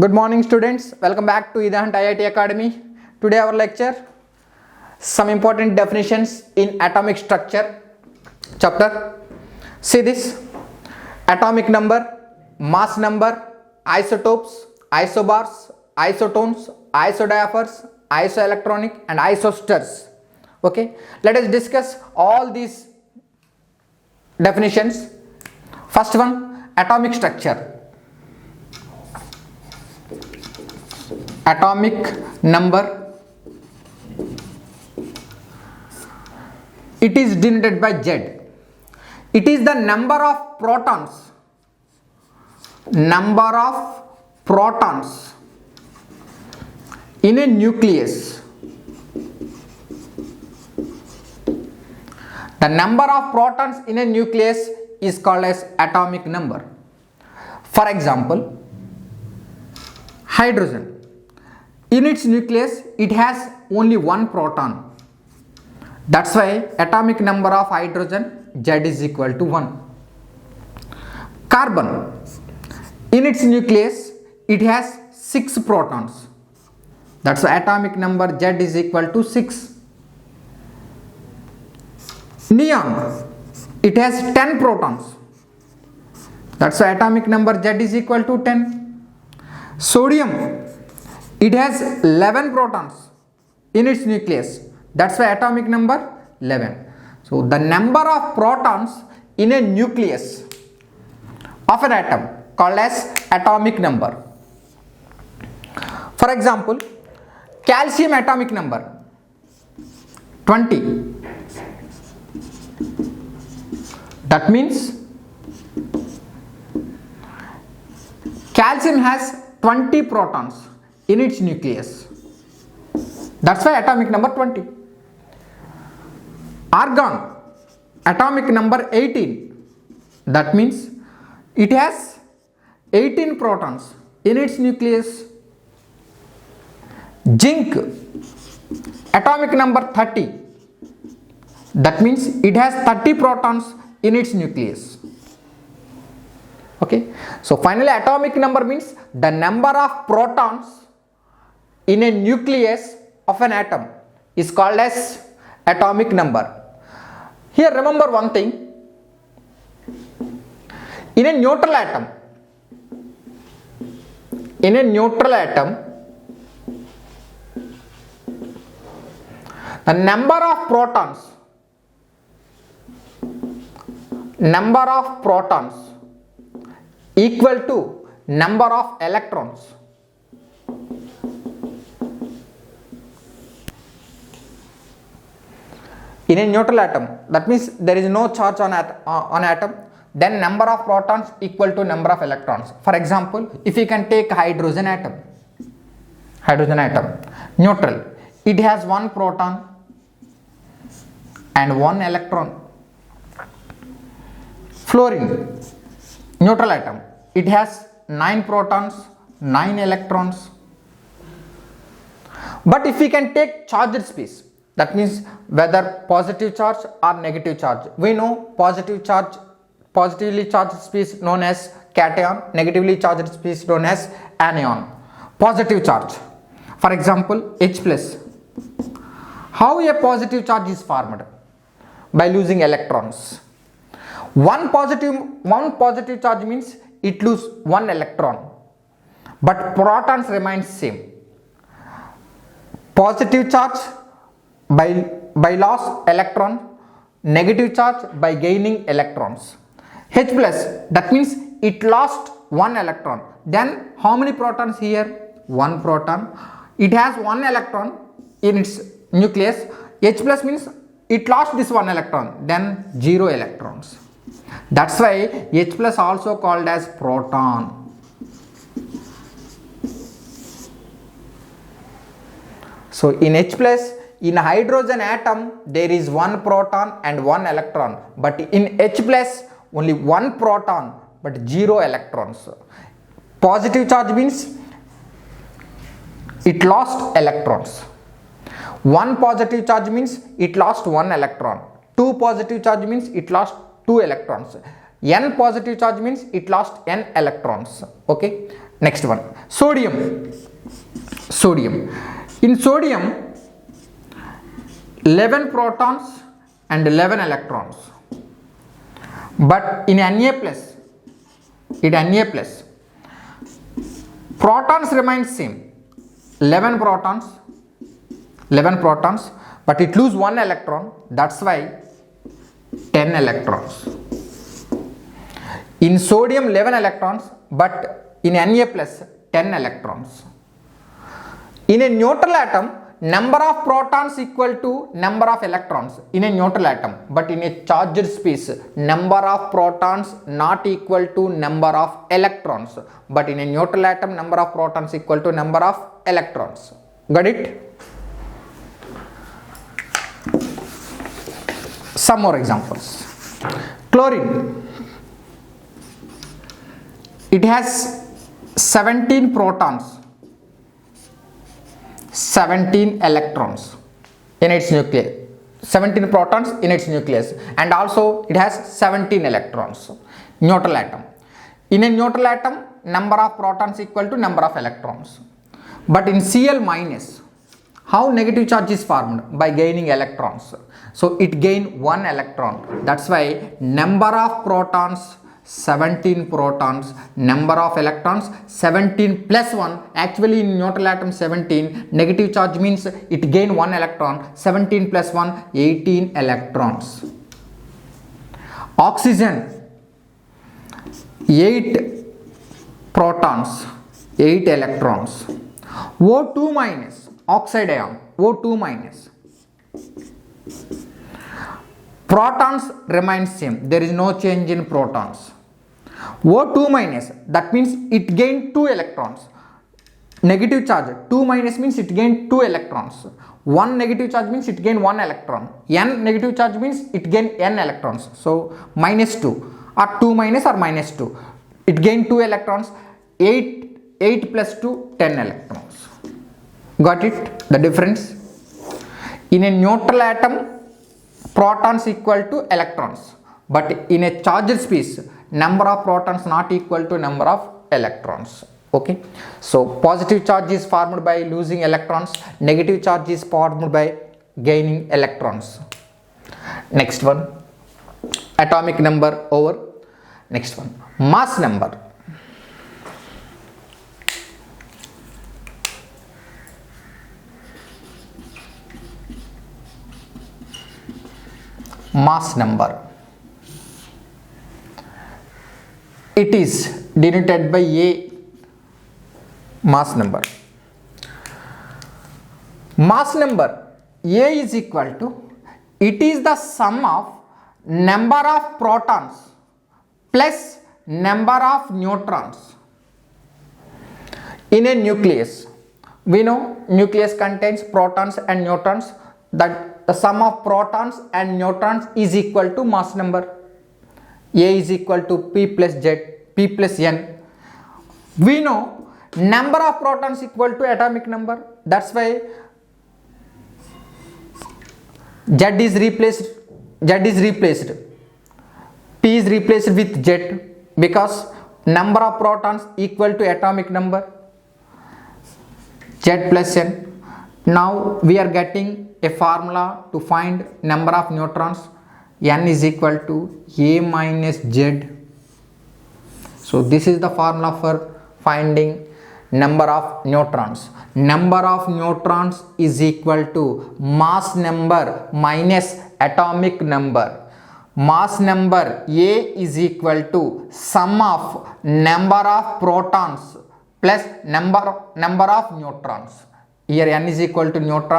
Good morning students, welcome back to Idahant IIT Academy. Today our lecture, some important definitions in atomic structure chapter. See this: atomic number, mass number, isotopes, isobars, isotones, isodiaphers, isoelectronic and isosters. Okay, let us discuss all these definitions. First one, atomic structure. Atomic number, it is denoted by Z. It is the number of protons in a nucleus. The number of protons in a nucleus is called as atomic number. For example, hydrogen. In its nucleus, it has only one proton. That's why atomic number of hydrogen Z is equal to 1. Carbon. In its nucleus, it has 6 protons. That's why atomic number Z is equal to 6. Neon. It has 10 protons. That's why atomic number Z is equal to 10. Sodium. It has 11 protons in its nucleus. That's why atomic number 11. So the number of protons in a nucleus of an atom called as atomic number. For example, calcium atomic number 20. That means calcium has 20 protons in its nucleus. That's why atomic number 20. Argon atomic number 18. That means it has 18 protons in its nucleus. Zinc atomic number 30. That means it has 30 protons in its nucleus. Okay, so finally atomic number means the number of protons in a nucleus of an atom is called as atomic number. Here remember one thing: in a neutral atom, the number of protons equal to number of electrons. In a neutral atom, that means there is no charge on atom, then number of protons equal to number of electrons. For example, if you can take hydrogen atom, neutral, it has one proton and one electron. Fluorine, neutral atom, it has 9 protons, 9 electrons. But if we can take charged species, that means whether positive charge or negative charge. We know positively charged species known as cation, negatively charged species known as anion. Positive charge, for example, H plus. How a positive charge is formed? By losing electrons. One positive charge means it loses one electron, but protons remain same. Positive charge by loss electron, negative charge by gaining electrons. H plus, that means it lost one electron. Then how many protons here? One proton. It has one electron in its nucleus. H plus means it lost this one electron, then 0 electrons. That's why H plus also called as proton. So in H plus, in hydrogen atom there is one proton and one electron, but in H plus only one proton but 0 electrons. Positive charge means it lost electrons. One positive charge means it lost one electron. Two positive charge means it lost 2 electrons. N positive charge means it lost n electrons. Okay, Next one, sodium. In sodium, 11 protons and 11 electrons. But in Na plus, protons remain same. 11 protons, but it lose 1 electron. That's why 10 electrons. In sodium 11 electrons, but in Na plus 10 electrons. In a neutral atom, number of protons equal to number of electrons in a neutral atom, but in a charged space, number of protons not equal to number of electrons, but in a neutral atom, number of protons equal to number of electrons. Got it? Some more examples. Chlorine. It has 17 protons, 17 electrons in its nucleus. 17 protons in its nucleus, and also it has 17 electrons. Neutral atom. In a neutral atom, number of protons equal to number of electrons. But in Cl minus, how negative charge is formed? By gaining electrons. So it gain 1 electron. That's why number of protons 17 protons, number of electrons 17 plus 1. Actually in neutral atom 17, negative charge means it gain 1 electron. 17 plus 1, 18 electrons. Oxygen, 8 protons, 8 electrons. O2 minus, oxide ion, O2 minus. Protons remain same, there is no change in protons. O2 minus, that means it gained 2 electrons. Negative charge, 2 minus means it gained 2 electrons. 1 negative charge means it gained 1 electron. N negative charge means it gained n electrons. So minus 2 or 2 minus or minus 2. It gained 2 electrons. 8 plus 2, 10 electrons. Got it? The difference? In a neutral atom, protons equal to electrons, but in a charged space, number of protons not equal to number of electrons. Okay, so positive charge is formed by losing electrons, negative charge is formed by gaining electrons. Next one, atomic number over. Next one, mass number. Mass number, it is denoted by A. Mass number. Mass number A is equal to, it is the sum of number of protons plus number of neutrons in a nucleus. We know nucleus contains protons and neutrons, that the sum of protons and neutrons is equal to mass number. A is equal to P plus N. We know number of protons equal to atomic number. That's why Z is replaced. P is replaced with Z because number of protons equal to atomic number. Z plus N. Now we are getting a formula to find number of neutrons. N is equal to A minus Z. So this is the formula for finding number of neutrons. Number of neutrons is equal to mass number minus atomic number. Mass number A is equal to sum of number of protons plus number of neutrons. Here N is equal to neutron.